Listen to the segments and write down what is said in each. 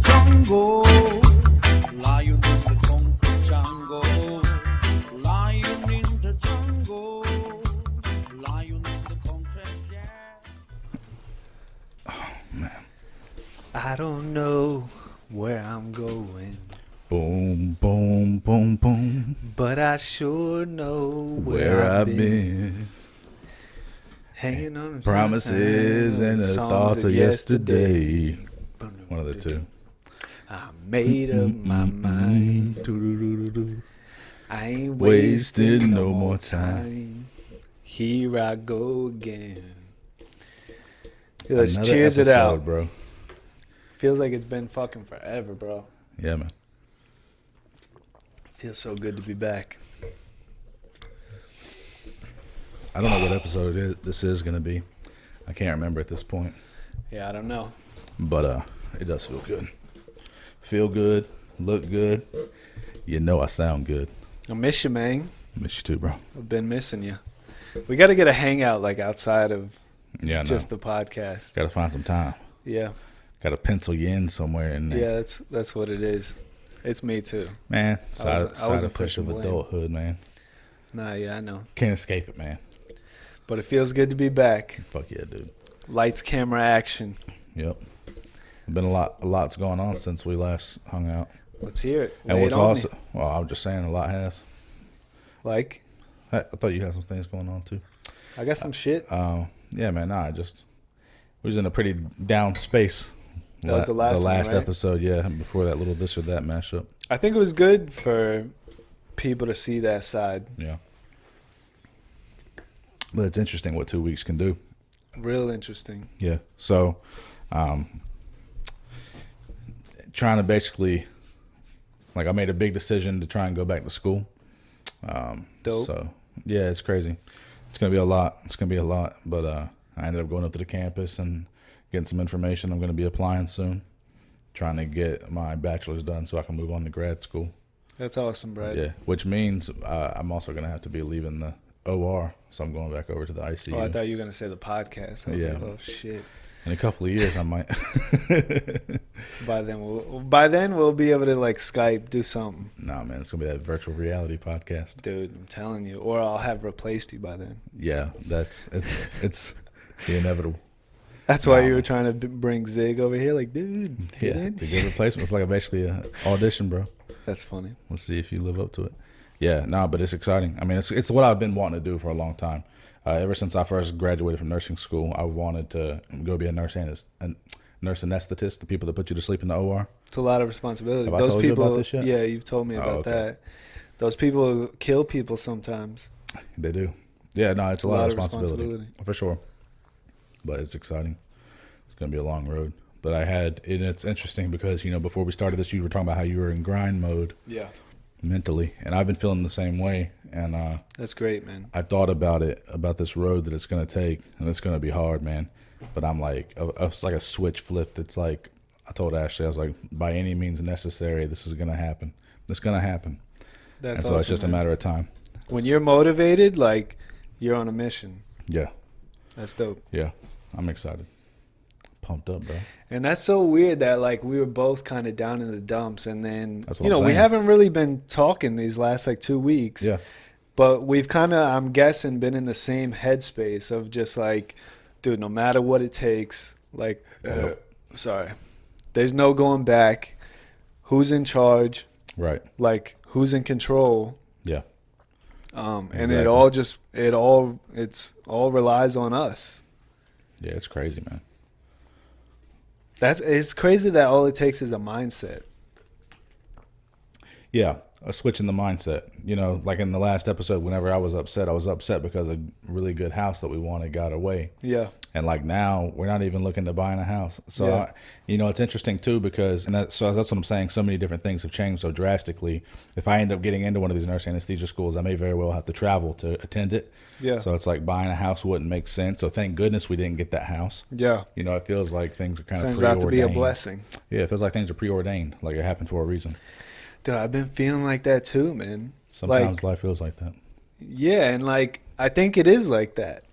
Congo, lion in the concrete jungle, lion in the jungle, lion in the concrete jungle. Oh, man. I don't know where I'm going, Boom, boom, boom, boom. but I sure know Where I've been. Hanging on Promises and the songs thoughts of yesterday. One of the two. I made up my mind. I ain't Wasted wasting no no more more time. time. Here I go again. Let's Another cheers it episode, out. bro. Feels like it's been fucking forever, bro. Yeah, man. Feels so good to be back. I don't know what episode this is going to be. I can't remember at this point. Yeah, I don't know. But it does feel good. Feel good. Look good. You know I sound good. I miss you, man. Miss you too, bro. I've been missing you. We got to get a hangout like outside of Yeah, I know. just the podcast. Got to find some time. Yeah. Got to pencil you in somewhere in there. Yeah, that's what it is. It's me too. Man, I side wasn't effect pushing of blame. adulthood, man. Nah, yeah, I know. Can't escape it, man. But it feels good to be back. Fuck yeah, dude. Lights, camera, action. Yep. Been a lot's going on since we last hung out. Let's hear it. And Lay what's it on also, me. well, I'm just saying a lot has. Like, I thought you had some things going on too. I got some shit. Yeah, man. Nah, we was in a pretty down space. That was the last one, right? episode, yeah. Before that little this or that mashup. I think it was good for people to see that side. Yeah. But it's interesting what 2 weeks can do. Real interesting. Yeah. So, trying to basically, like, I made a big decision to try and go back to school. Dope. So, yeah, it's crazy. It's gonna be a lot. But I ended up going up to the campus and getting some information. I'm gonna be applying soon, trying to get my bachelor's done so I can move on to grad school. That's awesome, Brad. Yeah, which means I'm also gonna have to be leaving the OR, so I'm going back over to the ICU. Oh, I thought you were going to say the podcast. I was Yeah. like, oh, shit. In a couple of years, I might. By then we'll be able to, like, Skype, do something. Nah, man, it's gonna be that virtual reality podcast. Dude, I'm telling you. Or I'll have replaced you by then. Yeah, it's the inevitable. That's why Nah, you were man. trying to bring Zig over here. Like, dude, get Yeah, in. the good replacement. It's like basically an audition, bro. That's funny. Let's see if you live up to it. Yeah, nah, but it's exciting. I mean, it's what I've been wanting to do for a long time. Ever since I first graduated from nursing school, I wanted to go be a nurse anesthetist, the people that put you to sleep in the OR. It's a lot of responsibility. Have I Those told you people, about this yet? yeah, you've told me Oh, about okay. that. Those people kill people sometimes. They do. Yeah, no, it's a lot of responsibility for sure. But it's exciting. It's gonna be a long road. But and it's interesting because before we started this, you were talking about how you were in grind mode Yeah. mentally, and I've been feeling the same way. And That's great, man. I've thought about this road that it's gonna take, and it's gonna be hard, man. But I'm like, it's like a switch flipped. It's like I told Ashley, I was like, by any means necessary, this is gonna happen. It's gonna happen. That's And so awesome, it's just man. a matter of time. When you're motivated, like, you're on a mission. Yeah, That's dope. yeah. I'm excited. Pumped up, bro. And that's so weird that, like, we were both kind of down in the dumps, and then That's what I'm we saying. haven't really been talking these last, like, 2 weeks. Yeah. But we've kind of, I'm guessing, been in the same headspace of just like, dude, no matter what it takes, like, sorry, there's no going back. Who's in charge? Right. Like, who's in control? Yeah. And Exactly. it's all relies on us. Yeah, it's crazy, man. It's crazy that all it takes is a mindset. Yeah, a switch in the mindset. Like in the last episode, whenever I was upset because a really good house that we wanted got away. Yeah. And like now, we're not even looking to buying a house. So, Yeah. it's interesting too because, that's what I'm saying. So many different things have changed so drastically. If I end up getting into one of these nurse anesthesia schools, I may very well have to travel to attend it. Yeah. So it's like buying a house wouldn't make sense. So thank goodness we didn't get that house. Yeah. It feels like things are kind of Turns preordained. out to be a blessing. Yeah, it feels like things are preordained, like it happened for a reason. Dude, I've been feeling like that too, man. Sometimes life feels like that. Yeah, and like I think it is like that.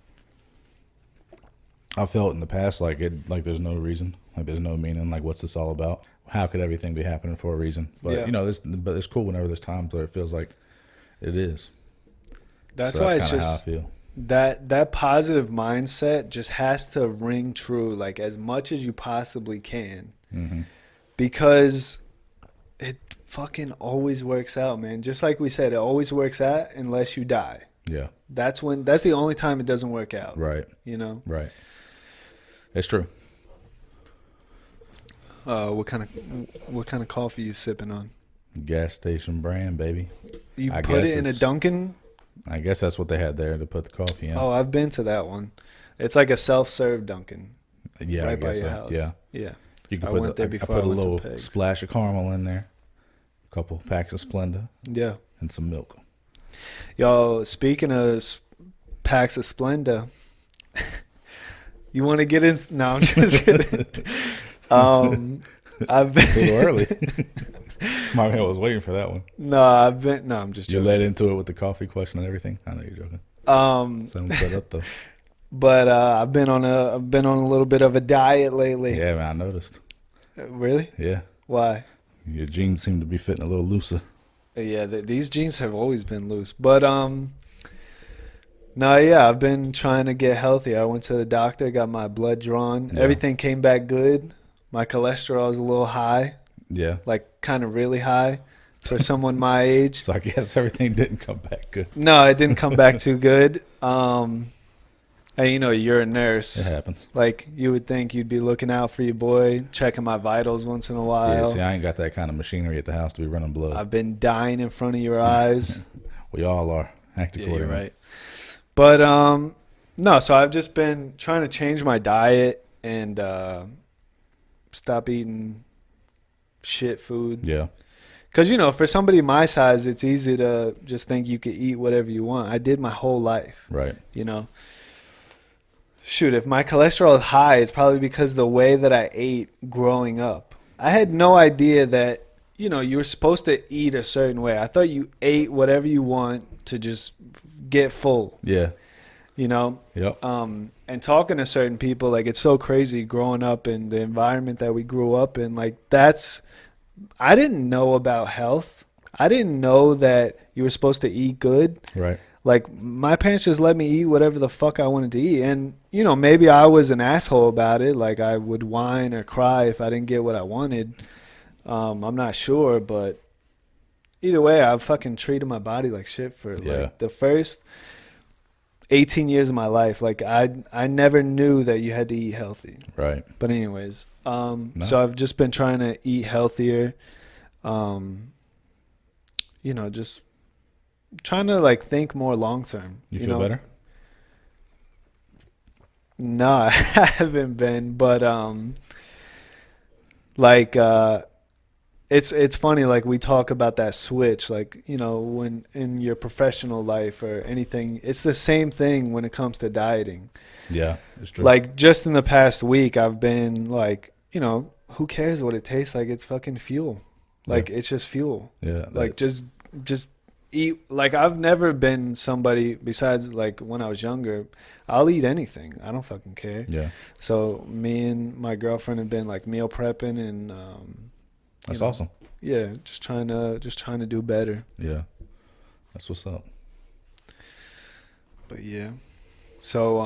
I felt in the past like there's no reason. Like there's no meaning. Like what's this all about? How could everything be happening for a reason? But Yeah. you know, but it's cool whenever there's times where it feels like it is. That's So why that's it's kind of how I just feel. that positive mindset just has to ring true, like as much as you possibly can, Mm-hmm. because it fucking always works out, man. Just like we said, it always works out unless you die. Yeah. That's the only time it doesn't work out. Right. You know. Right. It's true. What kind of coffee you sipping on? Gas station brand, baby. You I put guess it in a it's- Dunkin'? I guess that's what they had there to put the coffee in. Oh, I've been to that one. It's like a self-serve Dunkin'. Yeah, right I by guess your so. house. Yeah. Yeah. You can I put went there I before put I a went to little Peg's. splash of caramel in there, a couple packs of Splenda, Yeah. and some milk. Yo, speaking of packs of Splenda, you want to get in? No, I'm just kidding. I've A little been early. My man was waiting for that one. no, I'm just You joking. led into it with the coffee question and everything. I know you're joking. Someone set up though. But I've been on a little bit of a diet lately. Yeah, man, I noticed. Really? Yeah, Why? your jeans seem to be fitting a little looser. Yeah, these jeans have always been loose. But no, yeah, I've been trying to get healthy. I went to the doctor, got my blood drawn. Yeah. Everything came back good. My cholesterol is a little high, Yeah. like kind of really high for someone my age. So I guess everything didn't come back good. No, it didn't come back too good. And you know, you're a nurse. It happens. Like you would think you'd be looking out for your boy, checking my vitals once in a Yeah, while. see, I ain't got that kind of machinery at the house to be running blood. I've been dying in front of your eyes. We all are. Act Yeah, accordingly. you're right. But no, so I've just been trying to change my diet and stop eating shit food. Yeah. Because, you know, for somebody my size, it's easy to just think you could eat whatever you want. I did my whole life, Right. you know. Shoot, if my cholesterol is high, it's probably because the way that I ate growing up. I had no idea that, you know, you were supposed to eat a certain way. I thought you ate whatever you want to just get full, Yeah. you know. Yep. And talking to certain people, like, it's so crazy growing up in the environment that we grew up in. Like, I didn't know about health. I didn't know that you were supposed to eat good. Right. Like, my parents just let me eat whatever the fuck I wanted to eat. And, you know, maybe I was an asshole about it. Like, I would whine or cry if I didn't get what I wanted. I'm not sure, but either way, I fucking treated my body like shit for, like, the first 18 years of my life. Like, I never knew that you had to eat healthy. Right. But anyways, so I've just been trying to eat healthier. You know, just trying to like think more long term. You feel better? No, I haven't been, but like it's funny, like we talk about that switch, like, you know, when in your professional life or anything, it's the same thing when it comes to dieting. Yeah, it's true. Like just in the past week, I've been like, you know, who cares what it tastes like? It's fucking fuel. Like it's just fuel. Yeah. Like just eat. Like I've never been somebody, besides like when I was younger, I'll eat anything. I don't fucking care. Yeah. So me and my girlfriend have been like meal prepping and That's know, awesome. yeah, just trying to do better. Yeah. That's what's up. But yeah. So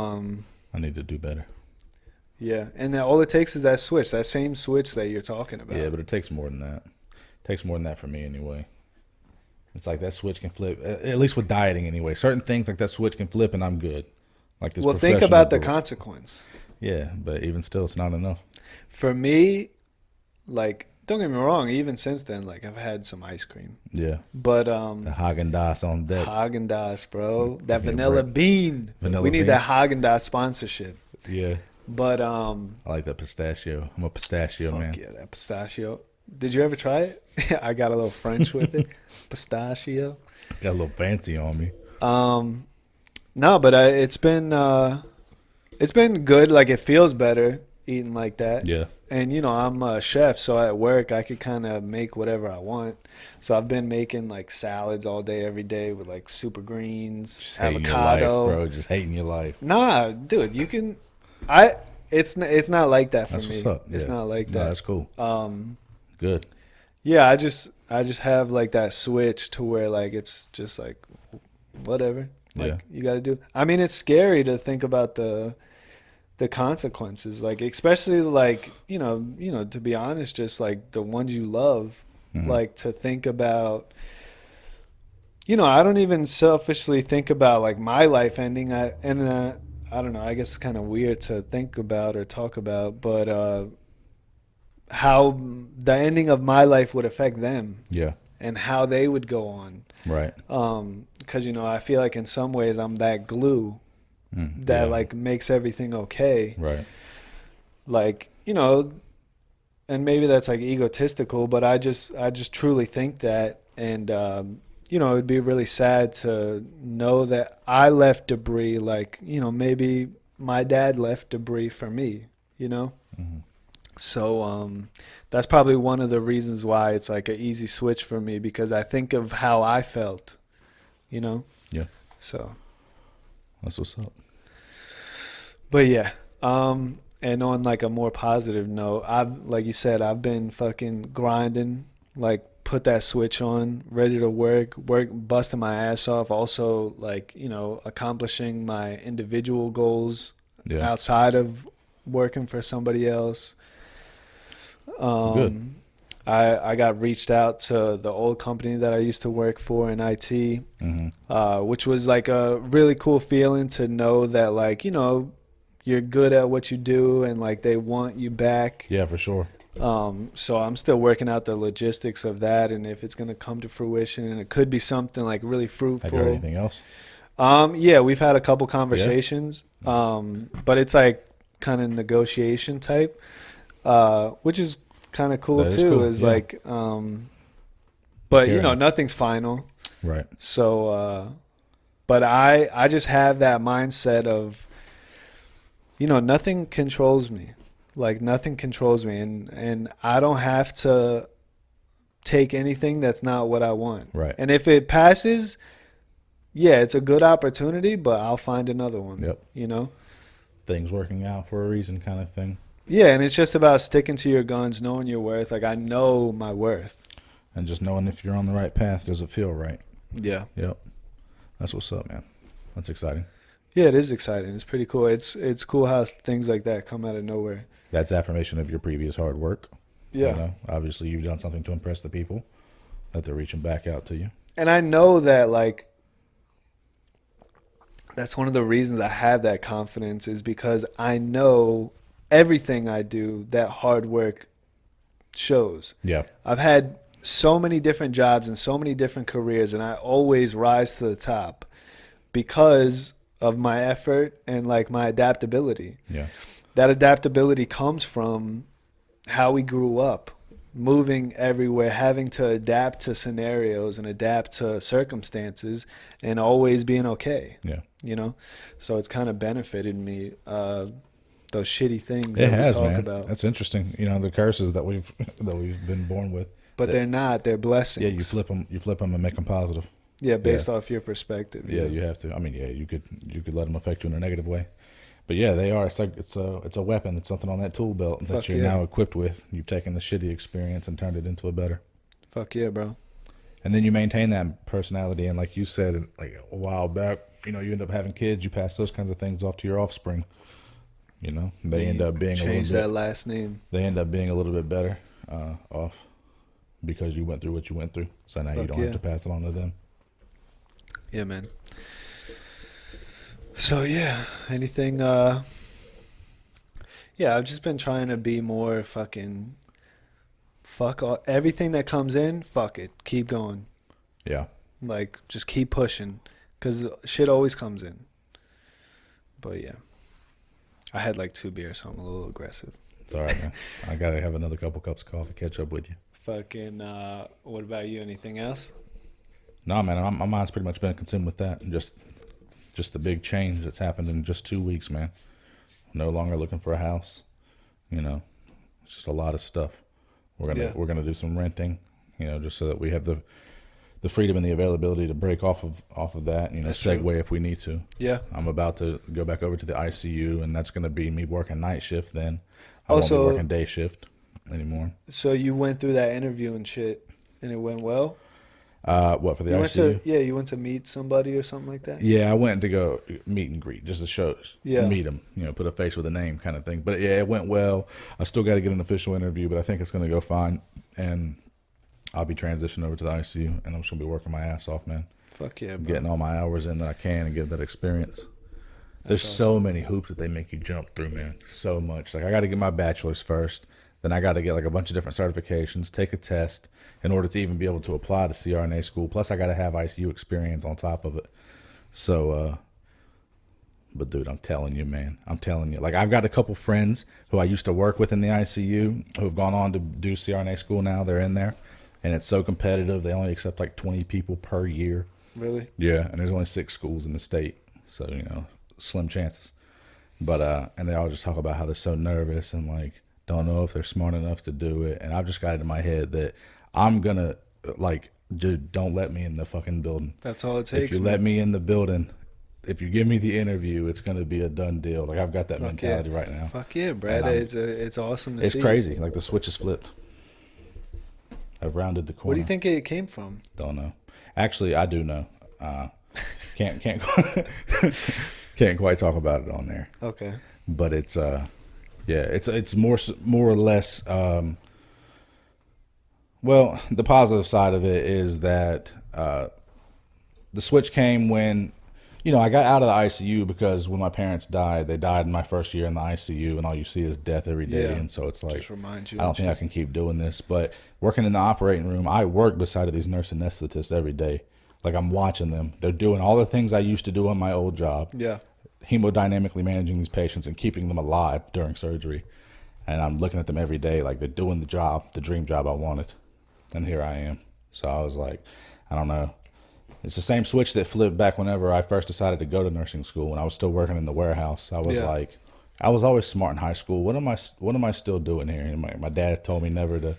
I need to do better. yeah, and then all it takes is that switch, that same switch that you're talking about. Yeah, but it takes more than that. It takes more than that for me anyway. It's like that switch can flip, at least with dieting anyway. Certain things like that switch can flip and I'm good. Like this. Well, think about the consequence. Yeah, but even still, it's not enough. For me, like, don't get me wrong, even since then, like, I've had some ice cream. Yeah. But The Haagen-Dazs on deck. Haagen-Dazs, bro. That Yeah, vanilla bro. bean. Vanilla we need bean. that Haagen-Dazs sponsorship. Yeah. But I like that pistachio. I'm a pistachio fuck man. yeah, that pistachio. Did you ever try it? I got a little French with it. Pistachio. Got a little fancy on me. No, but it's been good. Like, it feels better eating like that. Yeah. And, you know, I'm a chef, so at work I could kind of make whatever I want. So I've been making, like, salads all day, every day with, like, super greens, Just hating avocado. your life, bro. Just hating your life. Nah, dude, you can... it's not like that for That's me. what's up. It's Yeah. not like No, that. that's cool. Good. Yeah, I just have like that switch to where like it's just like whatever. Like Yeah. you got to do. I mean, it's scary to think about the consequences, like especially like to be honest, just like the ones you love, Mhm. like to think about. I don't even selfishly think about like my life ending. I don't know. I guess it's kind of weird to think about or talk about, but how the ending of my life would affect them Yeah. and how they would go on. Right. Because I feel like in some ways I'm that glue that Yeah. like makes everything okay. Right. Like and maybe that's like egotistical, but I just truly think that, and it'd be really sad to know that I left debris, like maybe my dad left debris for me, Mhm. so that's probably one of the reasons why it's like an easy switch for me, because I think of how I felt, Yeah. so. That's what's up. But yeah, and on like a more positive note, like you said, I've been fucking grinding, like put that switch on, ready to work, busting my ass off. Also, like accomplishing my individual goals Yeah. outside of working for somebody else. Good. I got reached out to the old company that I used to work for in IT, which was like a really cool feeling to know that like you're good at what you do and like they want you back. Yeah, for sure. So I'm still working out the logistics of that, and if it's gonna come to fruition, and it could be something like really fruitful. Have you heard anything else? Yeah, we've had a couple conversations, Nice. but it's like kind of negotiation type, which is kind of cool That is too. cool, Is yeah. like, but Fair enough. nothing's final. Right. So, but I just have that mindset of, nothing controls me. Like nothing controls me, and I don't have to take anything that's not what I want. Right. And if it passes, yeah, it's a good opportunity, but I'll find another one. Yep. Things working out for a reason, kind of thing. Yeah, and it's just about sticking to your guns, knowing your worth. Like I know my worth. And just knowing if you're on the right path, does it feel right? Yeah. Yep. That's what's up, man. That's exciting. Yeah, it is exciting. It's pretty cool. It's cool how things like that come out of nowhere. That's affirmation of your previous hard work. Yeah. Obviously, you've done something to impress the people, that they're reaching back out to you. And I know that, like, that's one of the reasons I have that confidence, is because I know everything I do, that hard work shows. Yeah. I've had so many different jobs and so many different careers, and I always rise to the top because of my effort and like my adaptability. Yeah. That adaptability comes from how we grew up, moving everywhere, having to adapt to scenarios and adapt to circumstances, and always being okay. Yeah. So it's kind of benefited me. Those shitty things It that has, we talk man. about, That's interesting. The curses that we've been born with. but they're not. They're blessings. Yeah, you flip them and make them positive. Yeah, based off your perspective. Yeah, you have to. I mean, yeah, you could let them affect you in a negative way, but yeah, they are. It's like it's a weapon. It's something on that tool belt that Fuck you're yeah. now equipped with. You've taken the shitty experience and turned it into a better. Fuck yeah, bro. And then you maintain that personality, and like you said, like a while back, you end up having kids. You pass those kinds of things off to your offspring. They end up being Change that last name. They end up being a little bit better off because you went through what you went through. So now you Fuck don't yeah. have to pass it on to them. Yeah, man. So yeah, anything? Yeah, I've just been trying to be more fucking. Fuck everything that comes in. Fuck it, keep going. Yeah. Like just keep pushing, cause shit always comes in. But yeah, I had like 2 beers, so I'm a little aggressive. It's all right, man. I gotta have another couple cups of coffee, catch up with you. Fucking. What about you? Anything else? No, man, my mind's pretty much been consumed with that. And just the big change that's happened in just 2 weeks, man. No longer looking for a house. It's just a lot of stuff. We're gonna do some renting, just so that we have the the freedom and the availability to break off of that, you know, That's segue true. if we need to. Yeah. I'm about to go back over to the ICU, and that's going to be me working night shift then. I won't Also- be working day shift anymore. So you went through that interview and shit, and it went well. What, for the You ICU? you went to meet somebody or something like that. Yeah, I went to go meet and greet just to show, Yeah. meet them, you know, put a face with a name kind of thing. But yeah, it went well. I still got to get an official interview, but I think it's going to go fine. And I'll be transitioning over to the ICU, and I'm just going to be working my ass off, man. Fuck yeah, bro. Getting all my hours in that I can and get that experience. There's so many hoops that they make you jump through, man. So much. Like, I got to get my bachelor's first. Then I got to get like a bunch of different certifications, take a test in order to even be able to apply to CRNA school. Plus, I got to have ICU experience on top of it. So, but dude, I'm telling you, man, I'm telling you. Like, I've got a couple friends who I used to work with in the ICU who have gone on to do CRNA school now. They're in there, and it's so competitive. They only accept like 20 people per year. Really? Yeah, and there's only 6 schools in the state, so, you know, slim chances. But and they all just talk about how they're so nervous and like don't know if they're smart enough to do it. And I've just got it in my head that I'm gonna, like, dude, don't let me in the fucking building. That's all it takes. If you let me in the building, if you give me the interview, it's gonna be a done deal. Like, I've got that mentality right now. Fuck yeah, Brad. It's awesome to see. It's crazy. Like, the switch is flipped. I've rounded the corner. What do you think it came from? Don't know. Actually, I do know. Can't can't quite talk about it on there. Okay. But it's yeah, it's more or less. Well, the positive side of it is that the switch came when, you know, I got out of the ICU because when my parents died, they died in my first year in the ICU, and all you see is death every day. Yeah. And so it's like, Just reminds you. I don't think I can keep doing this. But working in the operating room, I work beside of these nurse anesthetists every day. Like, I'm watching them. They're doing all the things I used to do on my old job. Yeah. Hemodynamically managing these patients and keeping them alive during surgery. And I'm looking at them every day like they're doing the job, the dream job I wanted. And here I am. So I was like, I don't know. It's the same switch that flipped back whenever I first decided to go to nursing school. When I was still working in the warehouse, I was like, I was always smart in high school. What am I still doing here? And my dad told me never to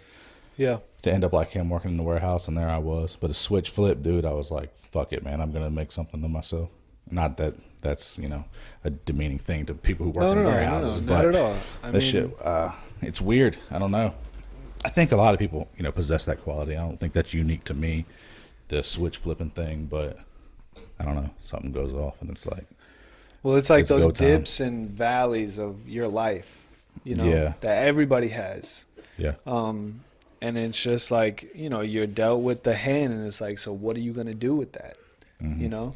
end up like him working in the warehouse, and there I was. But a switch flipped, dude. I was like, fuck it, man. I'm gonna make something of myself. Not that that's, you know, a demeaning thing to people who work in warehouses. No, but not at all. I mean, shit, it's weird. I don't know. I think a lot of people, you know, possess that quality. I don't think that's unique to me, the switch flipping thing. But I don't know. Something goes off, and it's like, well, it's like it's those go time. dips and valleys of your life, you know, Yeah. that everybody has. yeah, And it's just like, you know, you're dealt with the hand, and it's like, so what are you going to do with that? Mm-hmm. You know?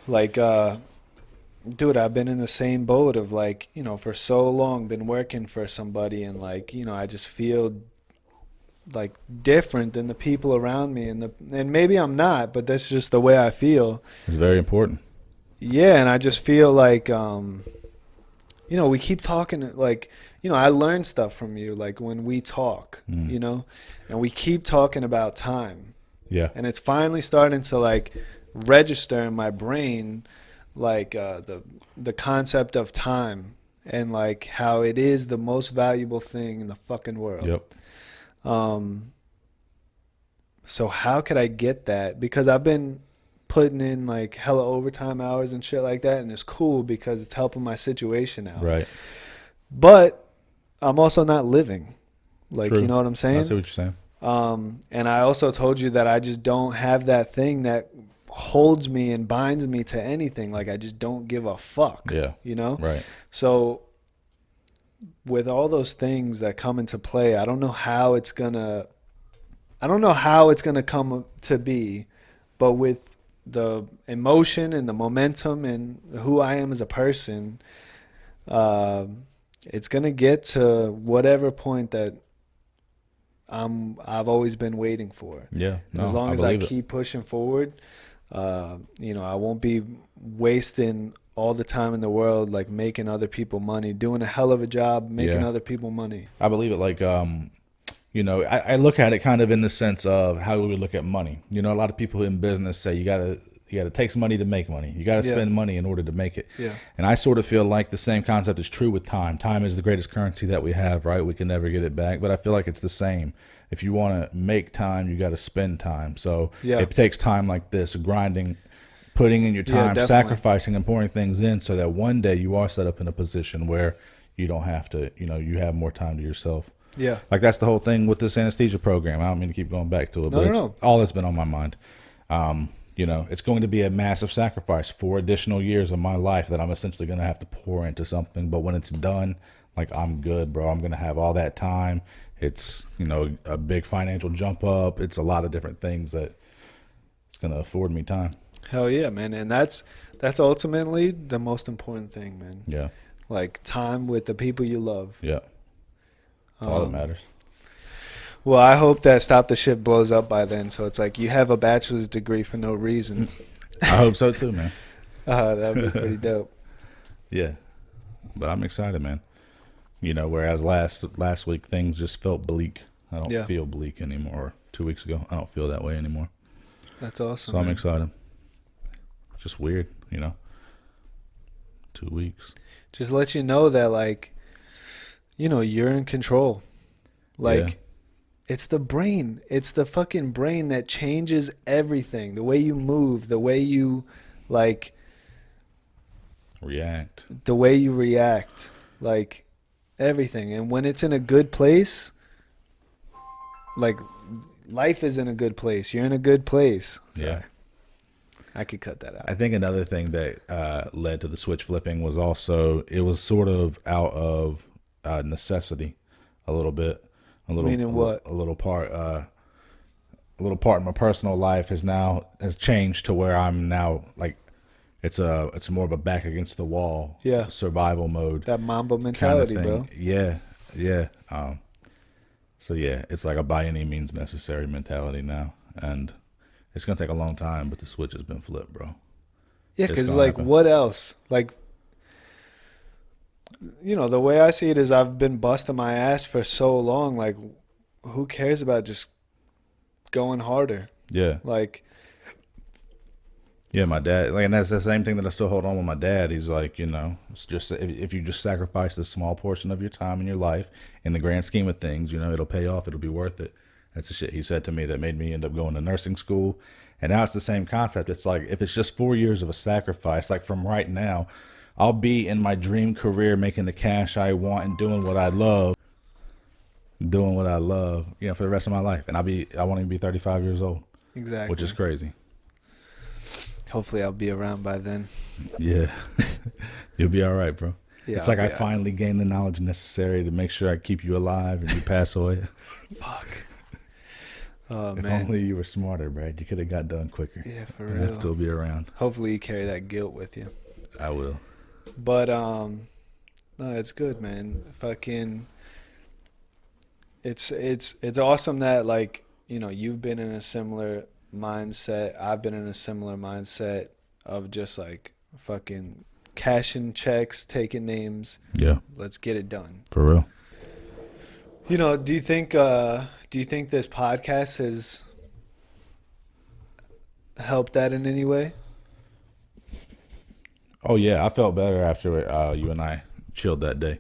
Like, dude, I've been in the same boat of like, you know, for so long, been working for somebody, and like, you know, I just feel like different than the people around me, and maybe I'm not, but that's just the way I feel. it's very important. Yeah, and I just feel like, you know, we keep talking, like, you know, I learn stuff from you, like when we talk, you know, and we keep talking about time. Yeah, And it's finally starting to like register in my brain, like the concept of time, and like how it is the most valuable thing in the fucking world. yep. So how could I get that? Because I've been putting in like hella overtime hours and shit like that, and it's cool because it's helping my situation out. Right. But I'm also not living. Like, True. you know what I'm saying? I see what you're saying. And I also told you that I just don't have that thing that holds me and binds me to anything. Like, I just don't give a fuck. Yeah. You know? Right. So with all those things that come into play, I don't know how it's gonna come to be, but with the emotion and the momentum and who I am as a person, it's gonna get to whatever point that I've always been waiting for. Yeah. No, As long as I believe it. keep pushing forward, you know, I won't be wasting all the time in the world, like making other people money, doing a hell of a job, making other people money. I believe it. Like, you know, I look at it kind of in the sense of how we look at money. You know, a lot of people in business say you got to it takes money to make money. You got to Yeah. spend money in order to make it. Yeah. And I sort of feel like the same concept is true with time. Time is the greatest currency that we have, right? We can never get it back, but I feel like it's the same. If you want to make time, you got to spend time. So Yeah. it takes time like this, grinding, putting in your Yeah, time, definitely. sacrificing and pouring things in so that one day you are set up in a position where you don't have to, you have more time to yourself. Yeah. Like that's the whole thing with this anesthesia program. I don't mean to keep going back to it, No, but no, it's no. all that's been on my mind. It's going to be a massive sacrifice, 4 additional years of my life that I'm essentially going to have to pour into something. But when it's done, like I'm good, bro. I'm going to have all that time. It's, a big financial jump up. It's a lot of different things that it's going to afford me time. Hell yeah, man. And that's ultimately the most important thing, man. Yeah. Like time with the people you love. Yeah. That's all that matters. Well, I hope that Stop the Ship blows up by then. So it's like you have a bachelor's degree for no reason. I hope so too, man. That would be pretty dope. Yeah. But I'm excited, man. Whereas last week things just felt bleak. I don't feel bleak anymore. 2 weeks ago, I don't feel that way anymore. That's awesome. So I'm man. excited. It's just weird, 2 weeks. Just let you know that, like, you're in control. Like, it's the brain. It's the fucking brain that changes everything. The way you move, the way you, like, React. the way you react, like, everything. And when it's in a good place, like, life is in a good place. You're in a good place. Yeah. Sorry. I could cut that out. I think another thing that led to the switch flipping was also it was sort of out of necessity, a little bit. Meaning what? A little part in my personal life has changed to where I'm now like it's more of a back against the wall, survival mode. That Mamba kind of mentality, thing. bro. Yeah. So yeah, it's like a by any means necessary mentality now, and it's gonna take a long time, but the switch has been flipped, bro. Yeah, It's because, gonna like, happen. what else? Like, the way I see it is I've been busting my ass for so long. Like, who cares about just going harder? Yeah. Like, Yeah, my dad, and that's the same thing that I still hold on with my dad. He's like, it's just if you just sacrifice this small portion of your time in your life, in the grand scheme of things, it'll pay off. It'll be worth it. That's the shit he said to me that made me end up going to nursing school. And now it's the same concept. It's like if it's just 4 years of a sacrifice, like from right now, I'll be in my dream career making the cash I want and doing what I love, for the rest of my life. And I won't even be 35 years old, exactly. which is crazy. Hopefully I'll be around by then. Yeah. You'll be all right, bro. Yeah, it's like I'll I be all finally gained the knowledge necessary to make sure I keep you alive and you pass away. right. Fuck. Oh, If man. only you were smarter, Brad. You could have got done quicker. Yeah, for And real. I'd still be around. Hopefully you carry that guilt with you. I will. But, no, it's good, man. Fucking, it's awesome that, like, you've been in a similar mindset. I've been in a similar mindset of just, like, fucking cashing checks, taking names. Yeah, Let's get it done. for real. Do you think this podcast has helped that in any way? Oh, yeah. I felt better after you and I chilled that day.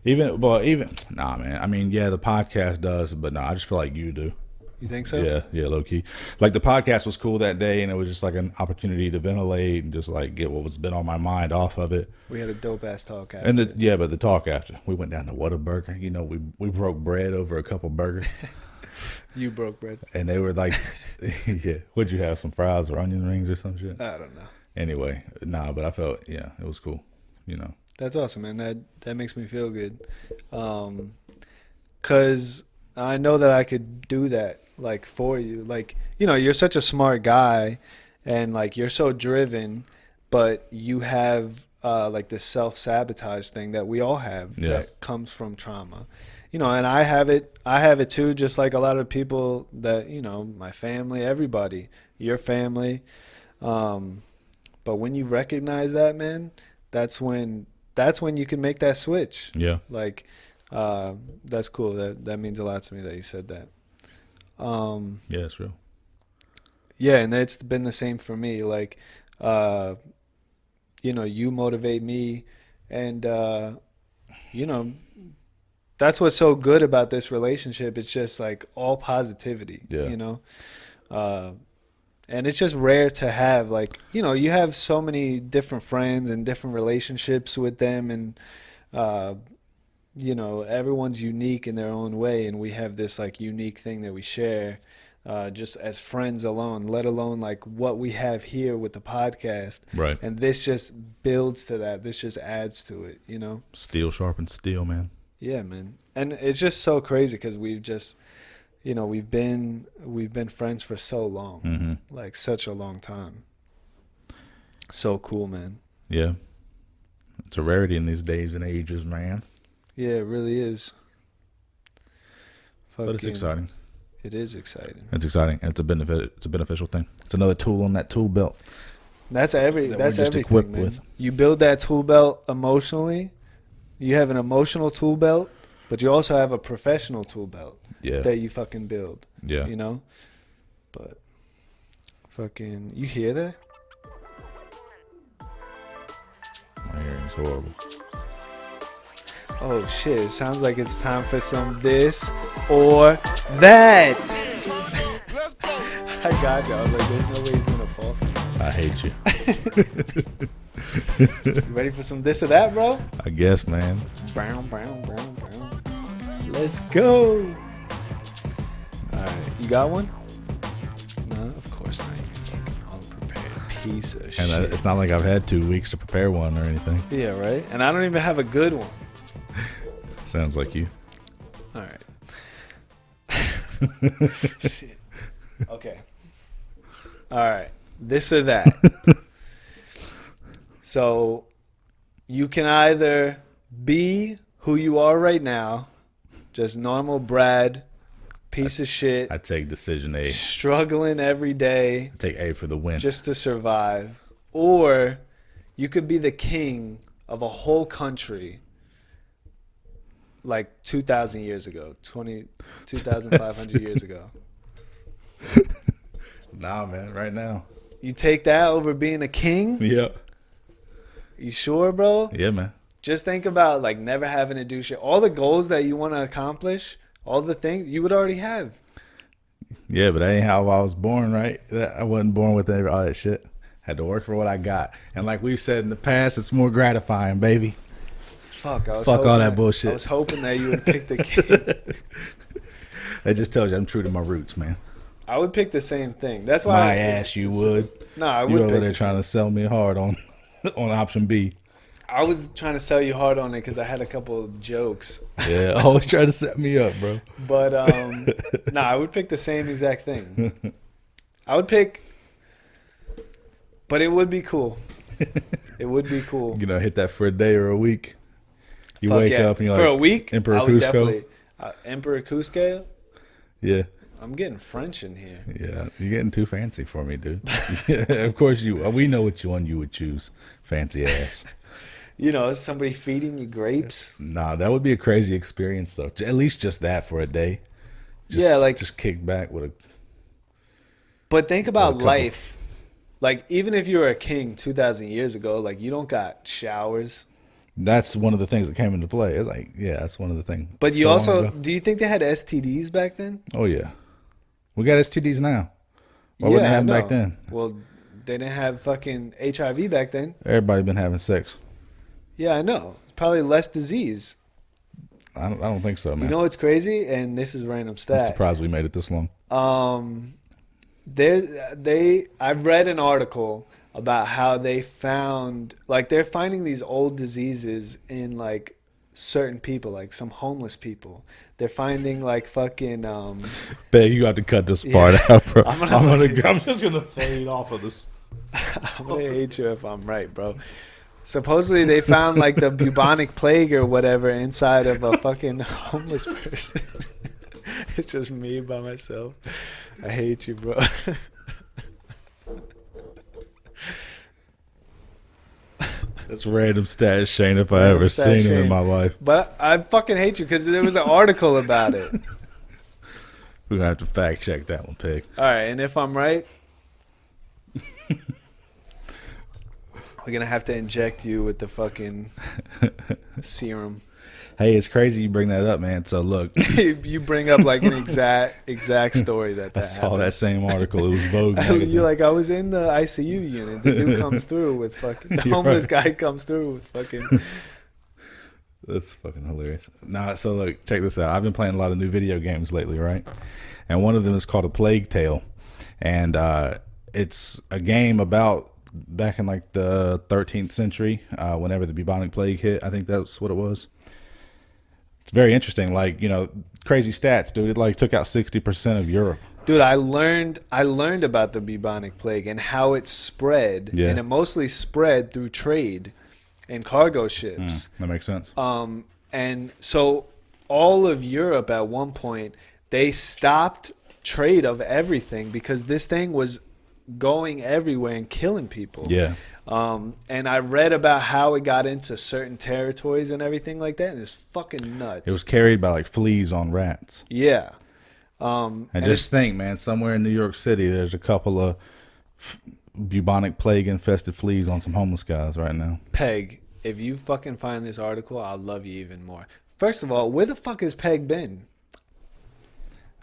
Nah, man. I mean, yeah, the podcast does, but nah, I just feel like you do. You think so? Yeah, low key. Like the podcast was cool that day, and it was just like an opportunity to ventilate and just like get what was been on my mind off of it. We had a dope ass talk after. And but the talk after, we went down to Whataburger. We broke bread over a couple burgers, You broke bread. and they were like, yeah, would you have some fries or onion rings or some shit? I don't know. Anyway, nah, but I felt it was cool. That's awesome, man. That makes me feel good. 'Cause I know that I could do that, like, for you. Like, you're such a smart guy, and, like, you're so driven, but you have like this self-sabotage thing that we all have that comes from trauma. And I have it too, just like a lot of people that, my family, everybody, your family. But when you recognize that, man, that's when you can make that switch. Yeah. Like, that's cool. That means a lot to me that you said that. Yeah, it's real. Yeah, and it's been the same for me. Like, you know, you motivate me, and you know, that's what's so good about this relationship. It's just like all positivity. Yeah. You know, and it's just rare to have, like, you know, you have so many different friends and different relationships with them, and you know, everyone's unique in their own way, and we have this like unique thing that we share, just as friends alone, let alone like what we have here with the podcast. Right. And this just builds to that. This just adds to it, you know? Steel sharpens steel, man. Yeah, man. And it's just so crazy because we've just, you know, we've been friends for so long, Mm-hmm. like such a long time. So cool, man. Yeah. It's a rarity in these days and ages, man. Yeah, it really is. But it's Fucking- exciting. It is exciting. It's exciting. It's a benefit. It's a beneficial thing. It's another tool on that tool belt. That's That we're that's just everything, equipped man. with. You build that tool belt emotionally. You have an emotional tool belt, but you also have a professional tool belt Yeah. that you fucking build. Yeah. You know? But fucking, you hear that? My hearing's horrible. Oh shit, it sounds like it's time for some this or that. I got you. I was like, there's no way he's gonna fall for it. I hate you. You ready for some this or that, bro? I guess, man. Brown. Let's go. Alright, you got one? No, of course not. You fucking unprepared piece of shit. And it's not like I've had 2 weeks to prepare one or anything. Yeah, right? And I don't even have a good one. Sounds like you. Alright. Shit. Okay. Alright. This or that. So you can either be who you are right now, just normal Brad, piece of shit, I take decision A. struggling every day I take A for the win. just to survive, or you could be the king of a whole country like 2,000 years ago, 2,500 years ago. Nah, man. Right now. You take that over being a king? Yeah. You sure, bro? Yeah, man. Just think about like never having to do shit. All the goals that you want to accomplish, all the things you would already have. Yeah, but that ain't how I was born, right? I wasn't born with all that shit. Had to work for what I got. And like we've said in the past, it's more gratifying, baby. Fuck, I was Fuck all hoping that bullshit. I was hoping that you would pick the king. That just tells you I'm true to my roots, man. I would pick the same thing. That's why My ass, you would. No, I You would over pick there the trying same. to sell me hard on option B. I was trying to sell you hard on it because I had a couple of jokes. Yeah, always try to set me up, bro. But nah, I would pick the same exact thing. I would pick, but it would be cool. It would be cool. You know, hit that for a day or a week. You Fuck wake yeah. up and you're for like, a week. Emperor I would Cusco? definitely Emperor Cusco. Yeah, I'm getting French in here. yeah. You're getting too fancy for me, dude. Yeah, of course you. We know which one you would choose. Fancy ass. You know, somebody feeding you grapes. Nah, that would be a crazy experience though. At least just that for a day. Yeah, like- just kick back with a. But think about couple. life. Like, even if you were a king 2,000 years ago, like, you don't got showers. That's one of the things that came into play. It's like, yeah, that's one of the things. But you So long also, ago. do you think they had STDs back then? Oh yeah, we got STDs now. Why wouldn't they I have them back know. then? Well, they didn't have fucking HIV back then. Everybody been having sex. Yeah, I know. It's probably less disease. I don't think so, man. You know what's crazy? And this is random I'm stat. surprised we made it this long. I've read an article about how they found, like, they're finding these old diseases in like certain people, like some homeless people. They're finding like fucking Babe, you got to cut this part out, bro. I'm I'm just gonna fade off of this. I'm gonna hate you if I'm right, bro. Supposedly they found like the bubonic plague or whatever inside of a fucking homeless person. It's just me by myself. I hate you, bro. That's random stat, Shane, if I ever Stat seen him in Shane. my life. But I fucking hate you because there was an article about it. We're gonna have to fact check that one, pig. All right, and if I'm right, We're gonna have to inject you with the fucking serum. Hey, it's crazy you bring that up, man. So look, You bring up like an exact story that I saw happened. that same article. It was Vogue magazine. You're like, I was in the ICU unit. The dude comes through with fucking. The You're homeless right. guy comes through with fucking. That's fucking hilarious. Nah, so look, check this out. I've been playing a lot of new video games lately, right? And one of them is called A Plague Tale, and it's a game about back in like the 13th century, whenever the bubonic plague hit. I think that's what it was. It's very interesting. Like, you know, crazy stats, dude. It like took out 60% of Europe. Dude, I learned about the bubonic plague and how it spread, Yeah. and it mostly spread through trade and cargo ships. That makes sense. And so all of Europe at one point, they stopped trade of everything because this thing was going everywhere and killing people. Yeah. And I read about how it got into certain territories and everything like that, and it's fucking nuts. It was carried by like fleas on rats. Yeah. And just think, man, somewhere in New York City, there's a couple of bubonic plague infested fleas on some homeless guys right now. Peg, if you fucking find this article, I'll love you even more. First of all, where the fuck has Peg been?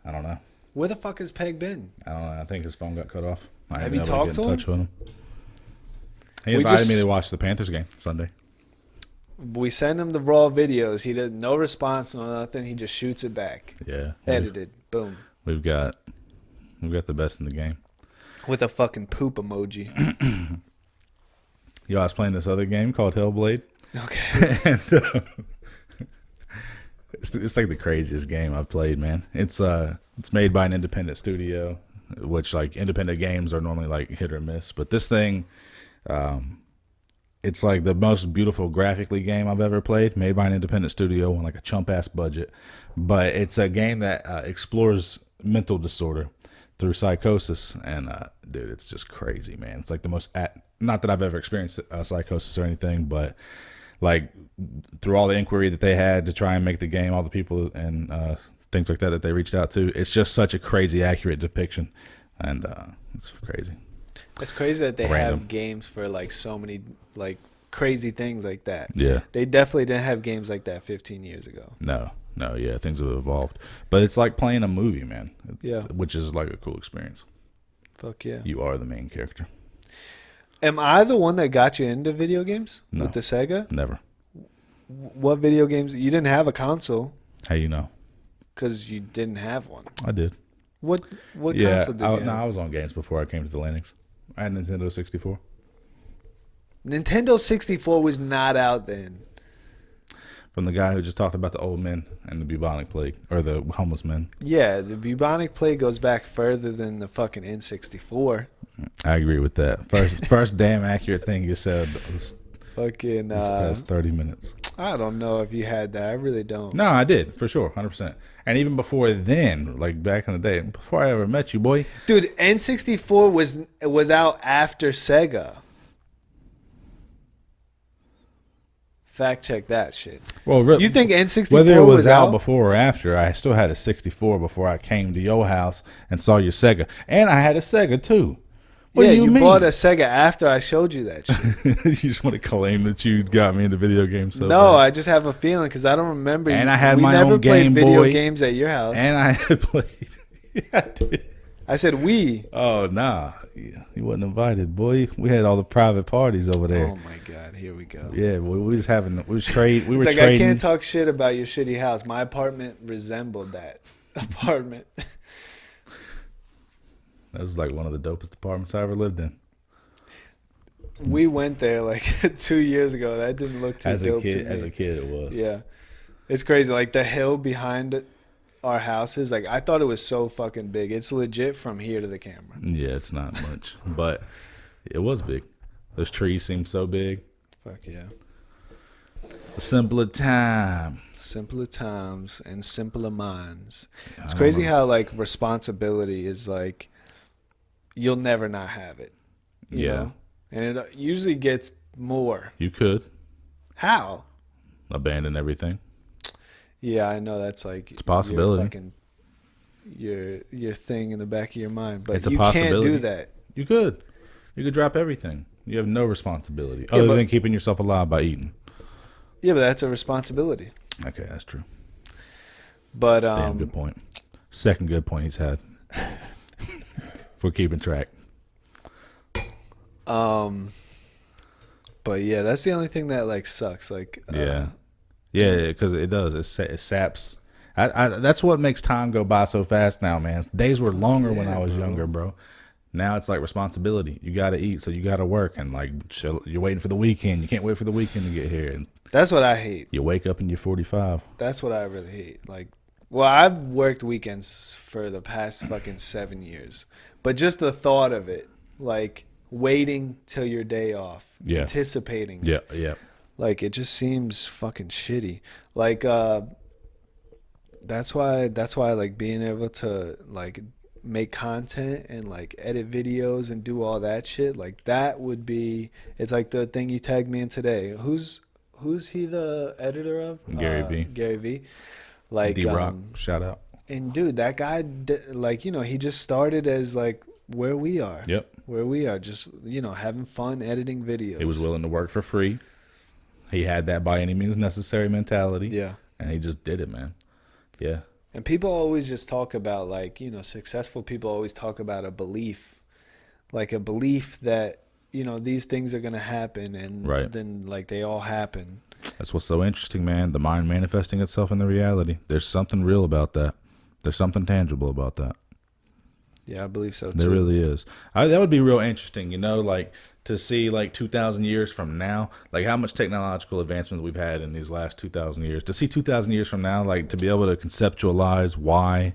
I don't know. Where the fuck has Peg been? I don't know. I think his phone got cut off. I Have ain't you able talked get in to him? touch with him. He We invited just- me to watch the Panthers game Sunday. We send him the raw videos. He does no response, no nothing. He just shoots it back. Yeah. Edited. Boom. We've got the best in the game. With a fucking poop emoji. Yo, I was playing this other game called Hellblade. Okay. And it's like the craziest game I've played, man. It's made by an independent studio, which like independent games are normally like hit or miss. But this thing, it's like the most beautiful graphically game I've ever played, made by an independent studio on like a chump ass budget. But it's a game that explores mental disorder through psychosis, and dude, it's just crazy, man. It's like the most not that I've ever experienced psychosis or anything, but like through all the inquiry that they had to try and make the game, all the people and things like that they reached out to, it's just such a crazy accurate depiction, and it's crazy. It's crazy that they Random. have games for like so many like crazy things like that. Yeah. They definitely didn't have games like that 15 years ago. No, yeah, things have evolved, but it's like playing a movie, man. Yeah. Which is like a cool experience. Fuck yeah. You are the main character. Am I the one that got you into video games? No. With the Sega? Never. What video games? You didn't have a console How you know? because you didn't have one. I did. What Yeah, console did you have? I was on games before I came to the landings. I had Nintendo 64. Nintendo 64 was not out then. From the guy who just talked about the old men and the bubonic plague, or the homeless men. Yeah, the bubonic plague goes back further than the fucking N64. I agree with that. First damn accurate thing you said was Fucking, this past 30 minutes. I don't know if you had that. I really don't. No, I did, for sure, 100%. And even before then, like back in the day, before I ever met you, boy. Dude, N64 was out after Sega. Fact check that shit. Well, You think N64 whether it was out out before or after, I still had a 64 before I came to your house and saw your Sega. And I had a Sega, too. What yeah, do you mean? bought a Sega after I showed you that shit. You just want to claim that you got me into video games so No, bad. I just have a feeling because I don't remember. And I had we my never own played Game video Boy. games at your house. And I had played. Yeah, I did. I said we. Oh, nah. Yeah, you wasn't invited, boy. We had all the private parties over there. Oh my god, here we go. Yeah, we was having, we was trade, we It's were like trading. I can't talk shit about your shitty house. My apartment resembled that apartment. That was like one of the dopest apartments I ever lived in. We went there like 2 years ago. That didn't look too As a dope to kid, me. as a kid, it was. Yeah, it's crazy. Like the hill behind our houses. Like I thought it was so fucking big. It's legit from here to the camera. Yeah, it's not much, but it was big. Those trees seemed so big. Fuck yeah. A simpler time. Simpler times and simpler minds. I It's don't crazy know. how like responsibility is like you'll never not have it. You Yeah. know? And it usually gets more. You could How? abandon everything. Yeah, I know that's like It's a possibility. Your thing in the back of your mind, but It's a you can't do possibility. that. You could. You could drop everything. You have no responsibility other than keeping yourself alive by eating. Yeah, but that's a responsibility. Okay, that's true. But Damn, good point. Second good point he's had. For keeping track. But yeah, that's the only thing that like sucks. Like yeah, because it does. It saps. That's what makes time go by so fast now, man. Days were longer when I was younger, bro. Now it's like responsibility. You got to eat, so you got to work, and like you're waiting for the weekend. You can't wait for the weekend to get here. And that's what I hate. You wake up and you're 45. That's what I really hate. Like, well, I've worked weekends for the past fucking 7 years, but just the thought of it, like waiting till your day off, anticipating. Yeah. Like it just seems fucking shitty. Like that's why like being able to like make content and like edit videos and do all that shit, like that would be, it's like the thing you tagged me in today. Who's he the editor of? Gary V. Like D-Rock, shout out. And dude, that guy, like, you know, he just started as like where we are. Yep. Where we are, just, you know, having fun editing videos. He was willing to work for free. He had that by any means necessary mentality. Yeah. And he just did it, man. Yeah. And people always just talk about, like, you know, successful people always talk about a belief. Like a belief that, you know, these things are going to happen, and then like they all happen. That's what's so interesting, man. The mind manifesting itself in the reality. There's something real about that. There's something tangible about that. Yeah, I believe so too. There really is. That would be real interesting, you know, like to see like 2,000 years from now, like how much technological advancement we've had in these last 2,000 years. To see 2,000 years from now, like to be able to conceptualize why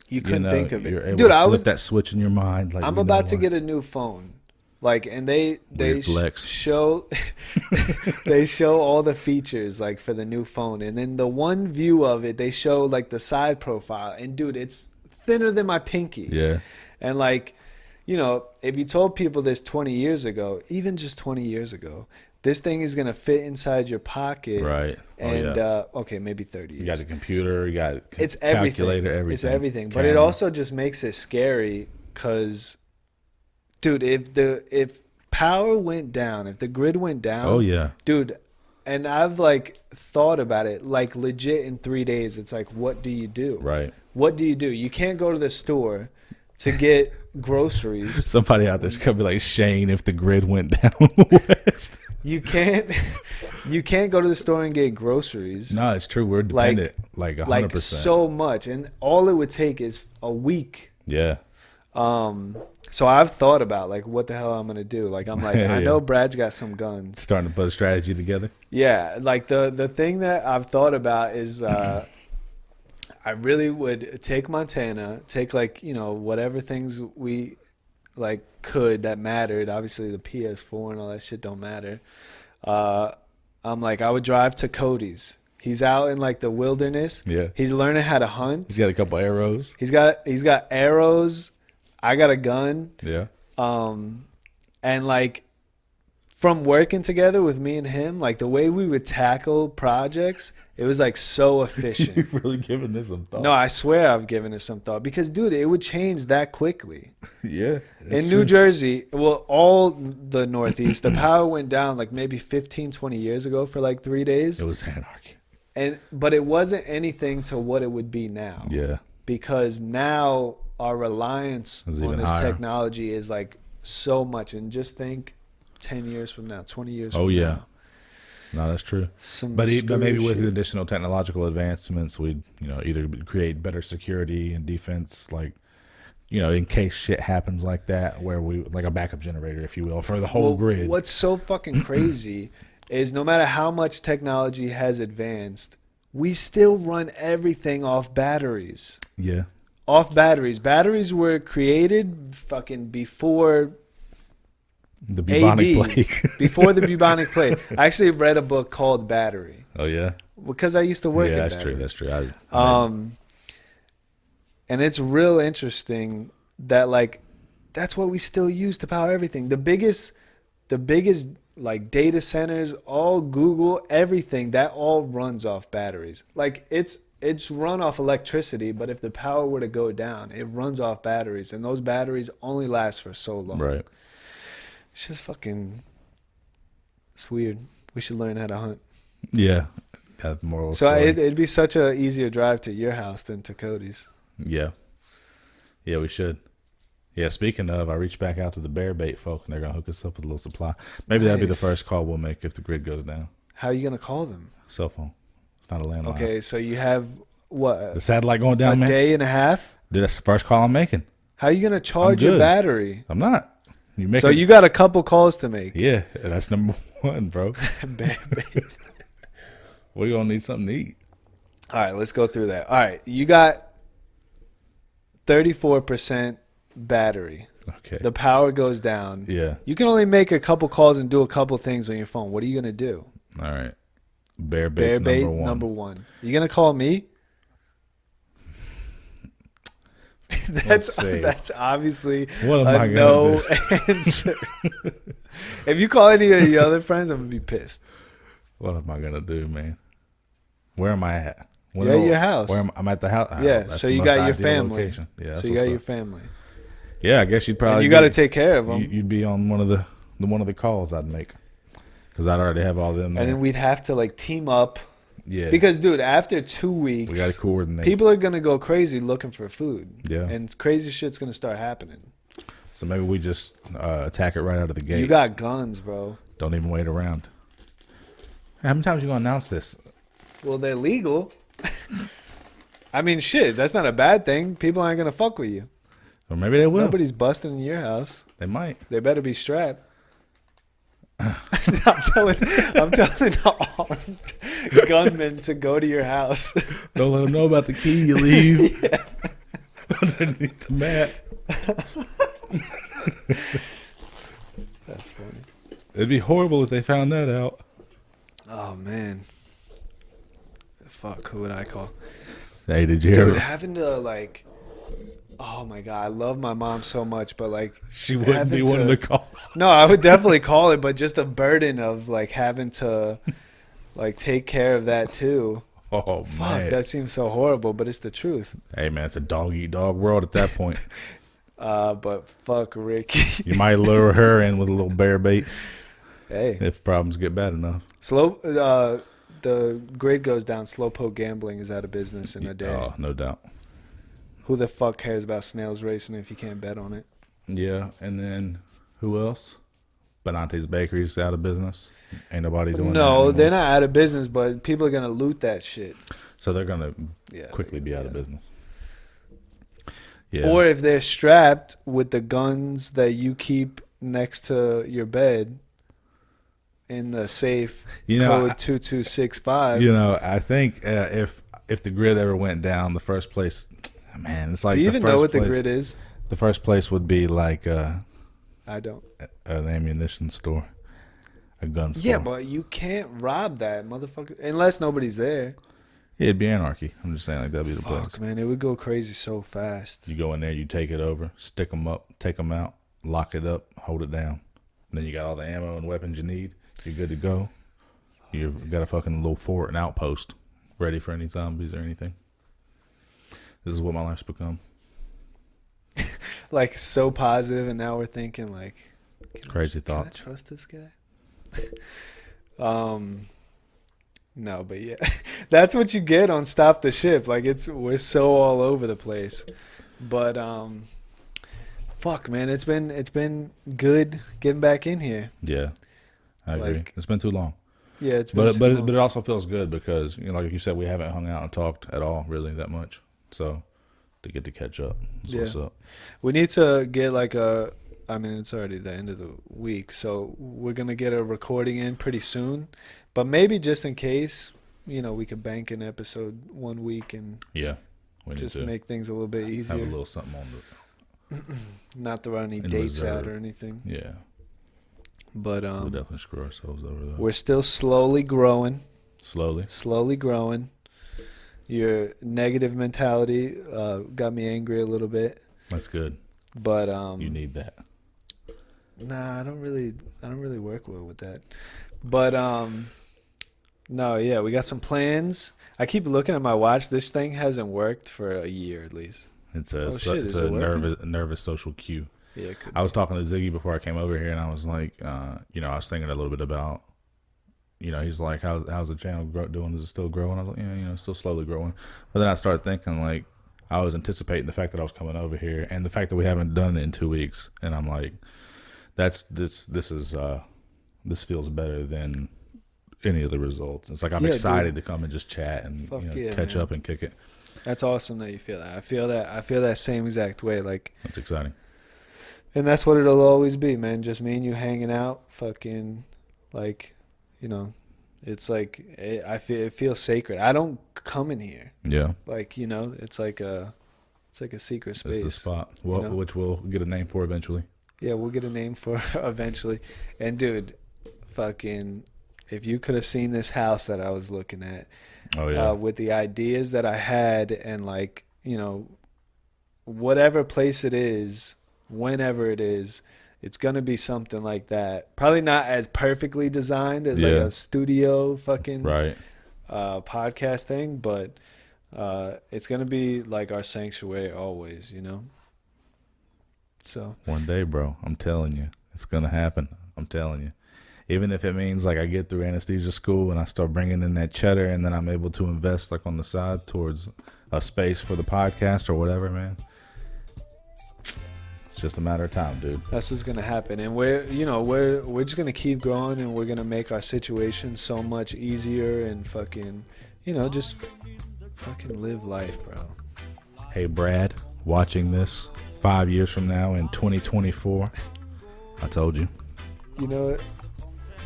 you couldn't think of it. You're able to flip that switch in your mind. Like, I'm about to get a new phone. Like, and they show they show all the features like for the new phone, and then the one view of it, they show like the side profile, and dude, it's thinner than my pinky. Yeah. And like, you know, if you told people this 20 years ago, even just 20 years ago, this thing is going to fit inside your pocket. Right. And, okay, maybe 30 years. You got the computer, you got it's calculator, everything. everything. It's everything. But it also just makes it scary because, dude, if power went down, if the grid went down. Oh, yeah. Dude, and I've like thought about it, like legit in 3 days, it's like, what do you do? Right. What do you do? You can't go to the store to get groceries. Somebody out there's gonna be like, Shane, if the grid went down west. You can't go to the store and get groceries. No, it's true. We're dependent, like 100%. Like so much, and all it would take is a week. Yeah. So I've thought about like what the hell I'm gonna do. Like I'm like, I know Brad's got some guns. Starting to put a strategy together. Yeah, like the thing that I've thought about is I really would take Montana, take like, you know, whatever things we like could that mattered. Obviously the PS4 and all that shit don't matter. I'm like, I would drive to Cody's. He's out in like the wilderness. Yeah. He's learning how to hunt. He's got a couple arrows. He's got arrows. I got a gun. Yeah. And like from working together with me and him, like the way we would tackle projects, it was like so efficient. You've really given this some thought. No, I swear I've given it some thought because, dude, it would change that quickly. Yeah. In New Jersey, well, all the Northeast, the power went down like maybe 15, 20 years ago for like 3 days. It was anarchy. But it wasn't anything to what it would be now. Yeah. Because now our reliance on this technology is like so much. And just think 10 years from now, 20 years from now. Oh, yeah. No, that's true. But maybe with additional technological advancements, we'd, you know, either create better security and defense, like, you know, in case shit happens like that, where we, like a backup generator, if you will, for the whole grid. What's so fucking crazy is no matter how much technology has advanced, we still run everything off batteries. Yeah. Off batteries. Batteries were created fucking before the bubonic plague. Before the bubonic plague. I actually read a book called Battery. Oh, yeah? Because I used to work at batteries. That's true. And it's real interesting that, like, that's what we still use to power everything. The biggest like data centers, all Google, everything, that all runs off batteries. Like, it's it's run off electricity, but if the power were to go down, it runs off batteries, and those batteries only last for so long. Right. It's just fucking. It's weird. We should learn how to hunt. Yeah. Got the moral So story. it'd be such a easier drive to your house than to Cody's. Yeah. Yeah, we should. Yeah, speaking of, I reached back out to the bear bait folk, and they're going to hook us up with a little supply. Maybe that'll be the Nice. first call we'll make if the grid goes down. How are you gonna call them? Cell phone. It's not a landline. Okay, so you have what? The satellite going down, A man. day and a half? Dude, that's the first call I'm making. How are you gonna charge your good. battery? I'm not. You make So you got a couple calls to make. Yeah, that's number one, bro. Bear bait. We're going to need something to eat. All right, let's go through that. All right, you got 34% battery. Okay. The power goes down. Yeah. You can only make a couple calls and do a couple things on your phone. What are you gonna do? All right. Bear bait's Bear bait number one. number 1. You gonna call me? see. That's obviously What am I a gonna no do? answer. If you call any of your other friends, I'm gonna be pissed. What am I going to do, man? Where am I at? You're at your house. I'm at the house. Yeah, That's so the you most got your ideal family. location. Yeah, that's So you what's got your up. family. Yeah, I guess you'd probably. And you got to take care of them. You'd be on one of the calls I'd make, because I'd already have all them there. And then we'd have to like team up. Yeah. Because, dude, after 2 weeks, we got to coordinate. people are going to go crazy looking for food. Yeah. And crazy shit's going to start happening. So maybe we just attack it right out of the gate. You got guns, bro. Don't even wait around. How many times you gonna announce this? Well, they're legal. I mean, shit, that's not a bad thing. People aren't going to fuck with you. Or maybe they will. Nobody's busting in your house. They might. They better be strapped. I'm telling the armed gunmen to go to your house. Don't let them know about the key you leave underneath the mat. That's funny. It'd be horrible if they found that out. Oh, man. Fuck, who would I call? Hey, did you hear? Dude, having to, like... Oh, my God. I love my mom so much, but, like... She wouldn't be having one of to- the calls. No, I would definitely call it, but just the burden of, like, having to, like, take care of that, too. Oh, Fuck, man. that seems so horrible, but it's the truth. Hey, man, it's a dog-eat-dog world at that point. But fuck Ricky. You might lure her in with a little bear bait Hey. if problems get bad enough. The grid goes down. Slowpoke gambling is out of business in a day. Oh, no doubt. Who the fuck cares about snails racing if you can't bet on it? Yeah, and then who else? Benante's Bakery's out of business. Ain't nobody doing that No, anymore. they're not out of business, but people are gonna loot that shit. So they're going to Yeah, quickly be out of yeah. business. Yeah. Or if they're strapped with the guns that you keep next to your bed in the safe, You know, code 2265. You know, I think if the grid ever went down, the first place, man, it's like Do you the even first know what the place- grid is? The first place would be like I don't. an ammunition store, a gun store. Yeah, but you can't rob that motherfucker unless nobody's there. Yeah, it'd be anarchy. I'm just saying, like that'd be the place. Fuck, man, it would go crazy so fast. You go in there, you take it over, stick them up, take them out, lock it up, hold it down. And then you got all the ammo and weapons you need. You're good to go. You've got a fucking little fort, an outpost, ready for any zombies or anything. This is what my life's become. Like so positive, and now we're thinking like, Crazy can I thoughts. trust this guy? No, but yeah, that's what you get on Stop the Ship. Like we're so all over the place, but fuck, man, it's been good getting back in here. Yeah, I agree. Like- It's been too long. Yeah, it's been But too long. but it also feels good because, you know, like you said, we haven't hung out and talked at all really that much. So to get to catch up is Yeah. what's up. We need to get like I mean, it's already the end of the week, so we're going to get a recording in pretty soon. But maybe just in case, you know, we could bank an episode 1 week and Yeah, we need just to make things a little bit have a easier. little something on the Not throw any in dates out reserve. or anything. yeah. But We'll definitely screw ourselves over though. we're still slowly growing. Slowly. Your negative mentality got me angry a little bit. That's good. But You need that. Nah, I don't really work well with that. But No, yeah, we got some plans. I keep looking at my watch. This thing hasn't worked for a year at least. It's a Oh, shit, it's is a it working? nervous social cue. Yeah, it could I was talking to Ziggy before I came over here, and I was like, you know, I was thinking a little bit about, you know, he's like, how's the channel doing? Is it still growing? I was like, yeah, you know, it's still slowly growing. But then I started thinking, like, I was anticipating the fact that I was coming over here, and the fact that we haven't done it in 2 weeks, and I'm like, this feels better than any of the results. It's like I'm Yeah, excited dude. to come and just chat and Fuck you know, yeah, catch man. up and kick it. That's awesome that you feel that. I feel that same exact way. Like, That's exciting. and that's what it'll always be, man. Just me and you hanging out, fucking, like, you know, it's like it feels sacred. I don't come in here, Yeah, like, you know, it's like a secret space. it's the spot. Well, you know? which we'll get a name for eventually. Yeah, we'll get a name for it eventually. And dude, fucking, if you could have seen this house that I was looking at, Oh yeah, with the ideas that I had, and like, you know, whatever place it is, whenever it is, it's gonna be something like that. Probably not as perfectly designed as like Yeah. a studio fucking right. podcast thing, but it's gonna be like our sanctuary always, you know. So One day, bro, I'm telling you, it's gonna happen. I'm telling you. Even if it means like I get through anesthesia school and I start bringing in that cheddar, and then I'm able to invest like on the side towards a space for the podcast or whatever, man. It's just a matter of time, dude. that's what's gonna happen, and we're just gonna keep growing, and we're gonna make our situation so much easier, and fucking, you know, just fucking live life, bro. Hey, Brad, watching this 5 years from now in 2024, I told you. You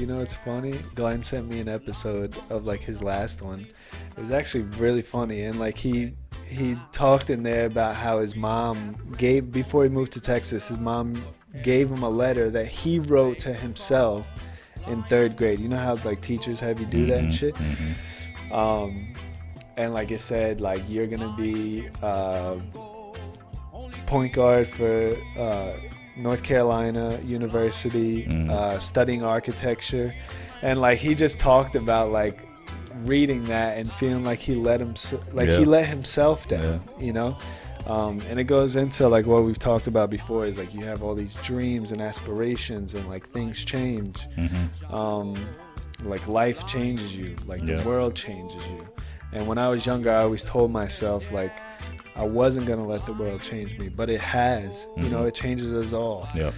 know, it's funny. Glenn sent me an episode of like his last one. It was actually really funny, and like he talked in there about how his mom gave, before he moved to Texas, his mom gave him a letter that he wrote to himself in 3rd grade. You know how like teachers have you do that and shit. And like it said, like, you're gonna be point guard for North Carolina University, studying architecture. And like he just talked about like reading that and feeling like he let himself down, you know. And it goes into like what we've talked about before, is like you have all these dreams and aspirations, and like things change. Like life changes you, like the world changes you. And when I was younger, I always told myself like I wasn't gonna let the world change me, but it has. You know, it changes us all. Yeah.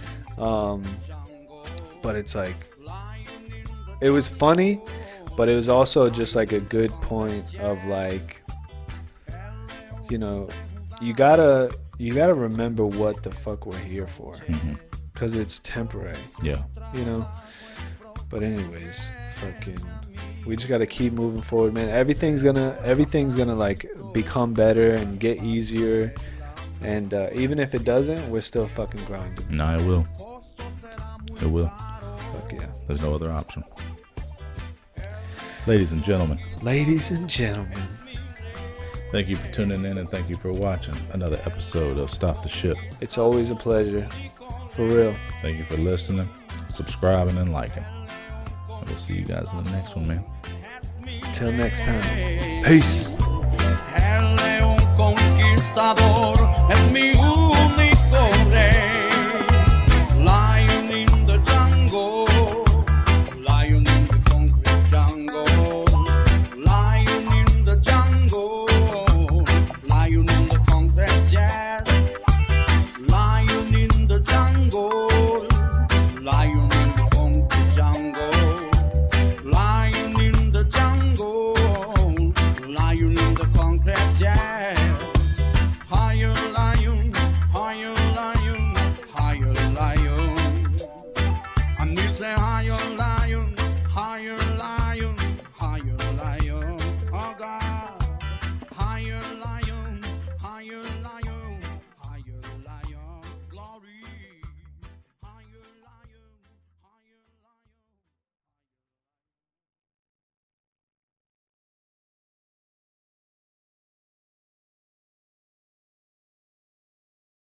But it's like, it was funny, but it was also just like a good point of like, you know, you gotta remember what the fuck we're here for, because it's temporary. Yeah. You know. But anyways, fucking, we just gotta keep moving forward, man. Everything's gonna like become better and get easier, and even if it doesn't, we're still fucking grinding. No, it will. It will. Fuck yeah. There's no other option. Ladies and gentlemen, thank you for tuning in, and thank you for watching another episode of Stop the Ship. It's always a pleasure, for real. Thank you for listening, subscribing, and liking. And we'll see you guys in the next one, man. Till next time, peace. El león conquistador